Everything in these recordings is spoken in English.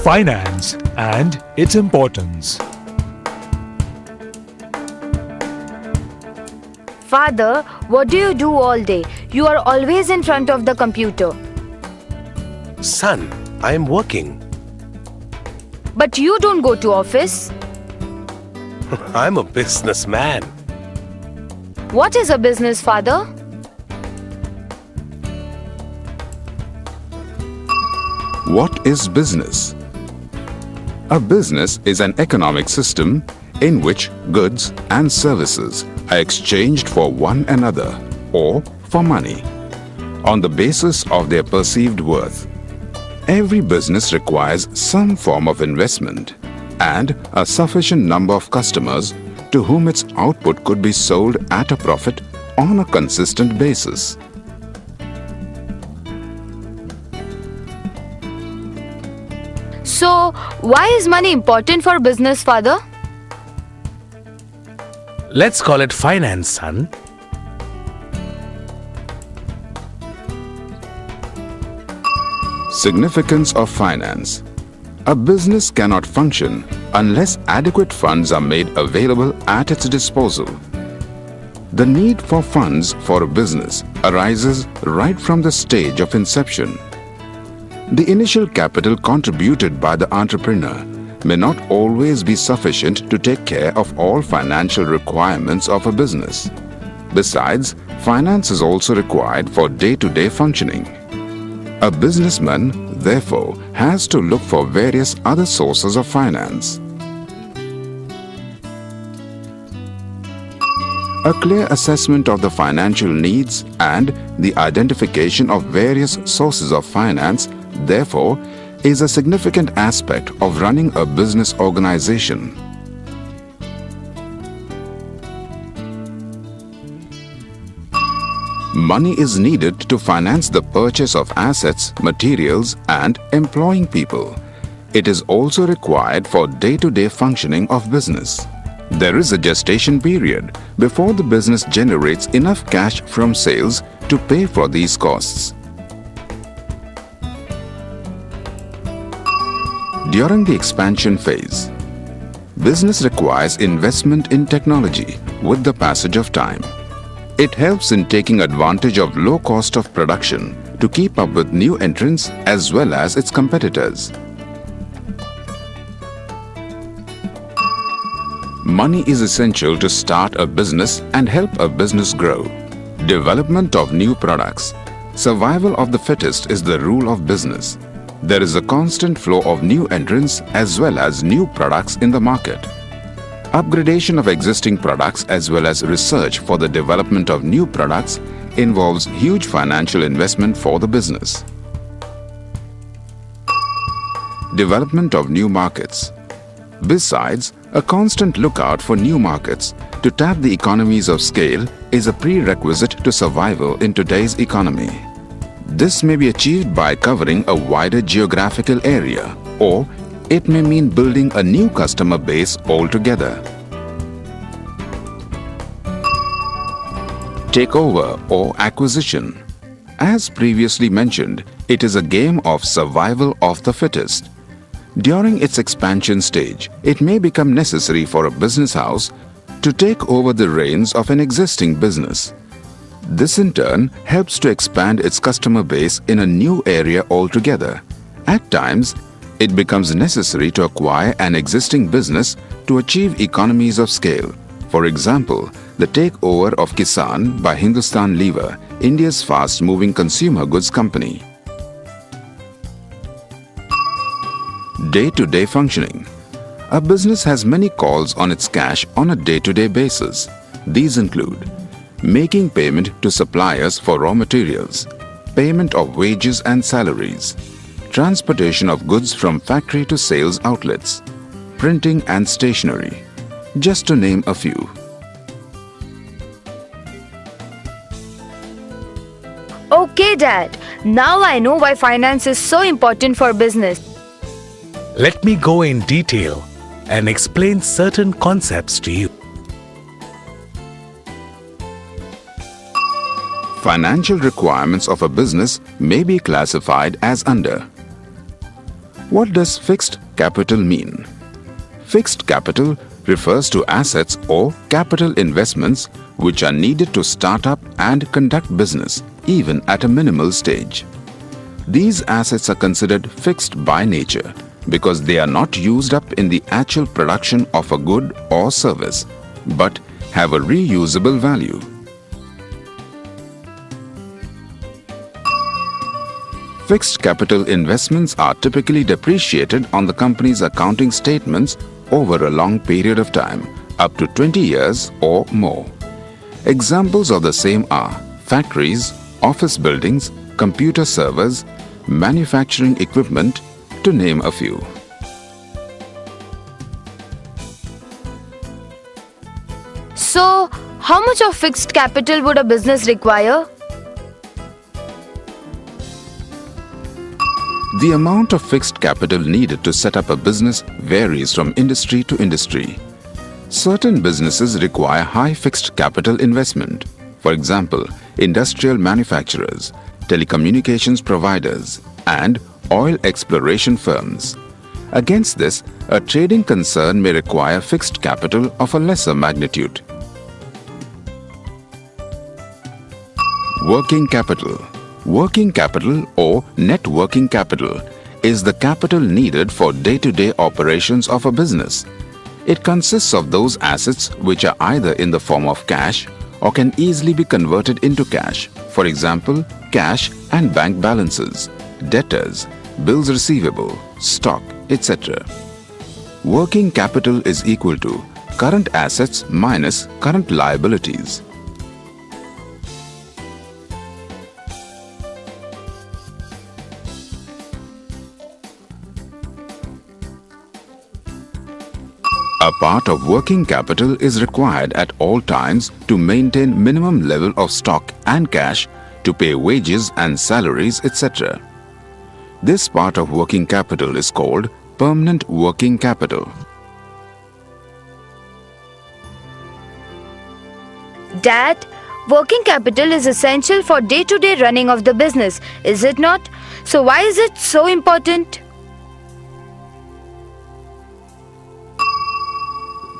Finance and its importance. Father, what do you do all day? You are always in front of the computer. Son, I am working. But you don't go to office. I'm a businessman. What is a business, Father? What is business? A business is an economic system in which goods and services are exchanged for one another or for money on the basis of their perceived worth. Every business requires some form of investment and a sufficient number of customers to whom its output could be sold at a profit on a consistent basis. So, why is money important for business, Father? Let's call it finance, son. Significance of finance. A business cannot function unless adequate funds are made available at its disposal. The need for funds for a business arises right from the stage of inception. The initial capital contributed by the entrepreneur may not always be sufficient to take care of all financial requirements of a business. Besides, finance is also required for day-to-day functioning. A businessman, therefore, has to look for various other sources of finance. A clear assessment of the financial needs and the identification of various sources of finance, therefore, is a significant aspect of running a business organization. Money is needed to finance the purchase of assets, materials, and employing people. It is also required for day-to-day functioning of business. There is a gestation period before the business generates enough cash from sales to pay for these costs. During the expansion phase, business requires investment in technology with the passage of time. It helps in taking advantage of low cost of production to keep up with new entrants as well as its competitors. Money is essential to start a business and help a business grow. Development of new products. Survival of the fittest is the rule of business. There is a constant flow of new entrants as well as new products in the market. Upgradation of existing products as well as research for the development of new products involves huge financial investment for the business. Development of new markets. Besides, a constant lookout for new markets to tap the economies of scale is a prerequisite to survival in today's economy. This may be achieved by covering a wider geographical area, or it may mean building a new customer base altogether. Takeover or acquisition. As previously mentioned, it is a game of survival of the fittest. During its expansion stage, it may become necessary for a business house to take over the reins of an existing business. This in turn helps to expand its customer base in a new area altogether. At times, it becomes necessary to acquire an existing business to achieve economies of scale. For example, the takeover of Kisan by Hindustan Lever, India's fast-moving consumer goods company. Day-to-day functioning. A business has many calls on its cash on a day-to-day basis. These include making payment to suppliers for raw materials, payment of wages and salaries, transportation of goods from factory to sales outlets, printing and stationery, just to name a few. Okay, Dad. Now I know why finance is so important for business. Let me go in detail and explain certain concepts to you. Financial requirements of a business may be classified as under: What does fixed capital mean? Fixed capital refers to assets or capital investments which are needed to start up and conduct business, even at a minimal stage. These assets are considered fixed by nature because they are not used up in the actual production of a good or service, but have a reusable value. Fixed capital investments are typically depreciated on the company's accounting statements over a long period of time, up to 20 years or more. Examples of the same are factories, office buildings, computer servers, manufacturing equipment, to name a few. So, how much of fixed capital would a business require? The amount of fixed capital needed to set up a business varies from industry to industry. Certain businesses require high fixed capital investment. For example, industrial manufacturers, telecommunications providers, and oil exploration firms. Against this, a trading concern may require fixed capital of a lesser magnitude. Working capital. Working capital or net working capital is the capital needed for day-to-day operations of a business. It consists of those assets which are either in the form of cash or can easily be converted into cash. For example, cash and bank balances, debtors, bills receivable, stock, etc. Working capital is equal to current assets minus current liabilities. A part of working capital is required at all times to maintain minimum level of stock and cash to pay wages and salaries, etc. This part of working capital is called permanent working capital. Dad, working capital is essential for day-to-day running of the business, is it not? So why is it so important?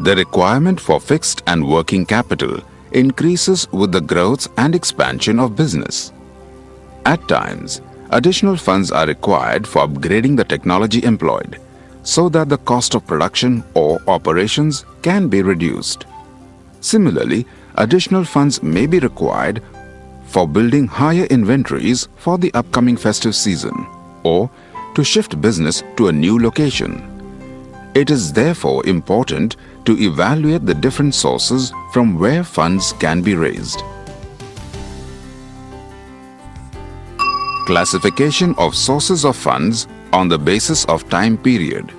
The requirement for fixed and working capital increases with the growth and expansion of business. At times, additional funds are required for upgrading the technology employed so that the cost of production or operations can be reduced. Similarly, additional funds may be required for building higher inventories for the upcoming festive season or to shift business to a new location. It is therefore important to evaluate the different sources from where funds can be raised. Classification of sources of funds on the basis of time period.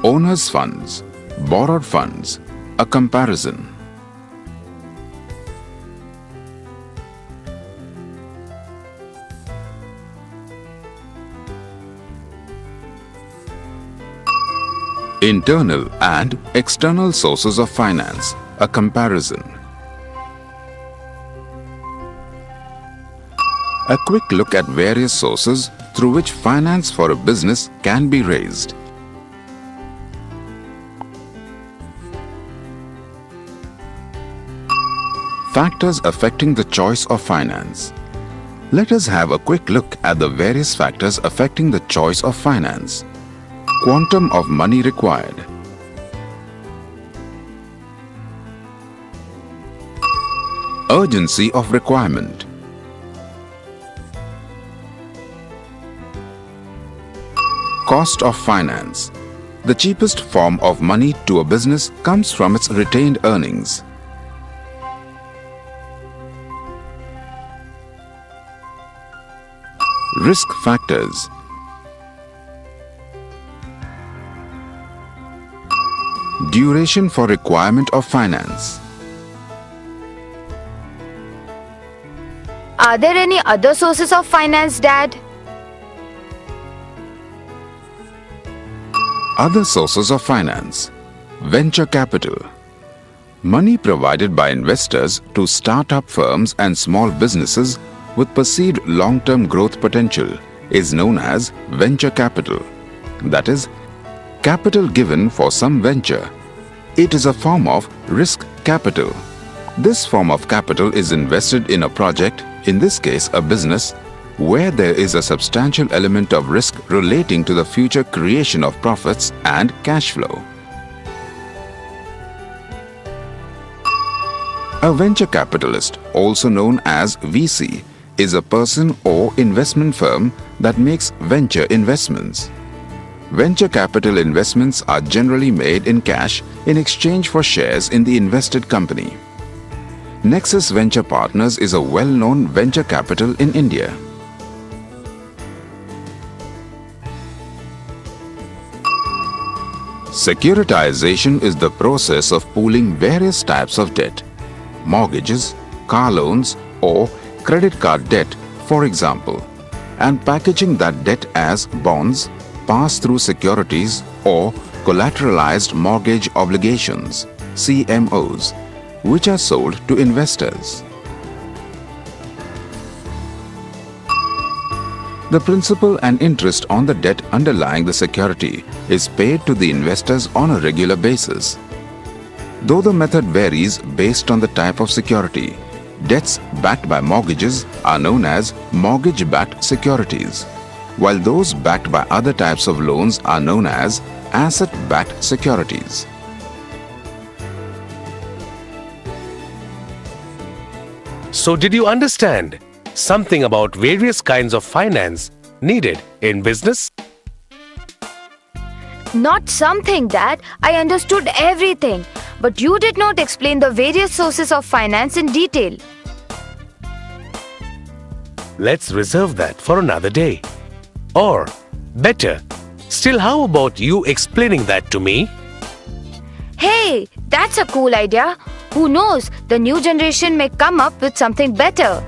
Owner's funds, borrowed funds, a comparison. Internal and external sources of finance, a comparison. A quick look at various sources through which finance for a business can be raised. Factors affecting the choice of finance. Let us have a quick look at the various factors affecting the choice of finance. Quantum of money required. Urgency of requirement. Cost of finance. The cheapest form of money to a business comes from its retained earnings. Risk factors. Duration for requirement of finance. Are there any other sources of finance, Dad? Other sources of finance. Venture capital, Money provided by investors to start-up firms and small businesses with perceived long-term growth potential is known as venture capital. That is, capital given for some venture. It is a form of risk capital. This form of capital is invested in a project, in this case a business, where there is a substantial element of risk relating to the future creation of profits and cash flow. A venture capitalist, also known as VC, is a person or investment firm that makes venture investments. Venture capital investments are generally made in cash in exchange for shares in the invested company. Nexus Venture Partners is a well-known venture capital in India. Securitization is the process of pooling various types of debt, mortgages, car loans, or credit card debt, for example, and packaging that debt as bonds, pass-through securities, or collateralized mortgage obligations, CMOs, which are sold to investors. The principal and interest on the debt underlying the security is paid to the investors on a regular basis. Though the method varies based on the type of security, debts backed by mortgages are known as mortgage-backed securities, while those backed by other types of loans are known as asset-backed securities. So did you understand something about various kinds of finance needed in business? Not something, Dad. I understood everything. But you did not explain the various sources of finance in detail. Let's reserve that for another day. Or, better, still how about you explaining that to me? Hey, that's a cool idea. Who knows, the new generation may come up with something better.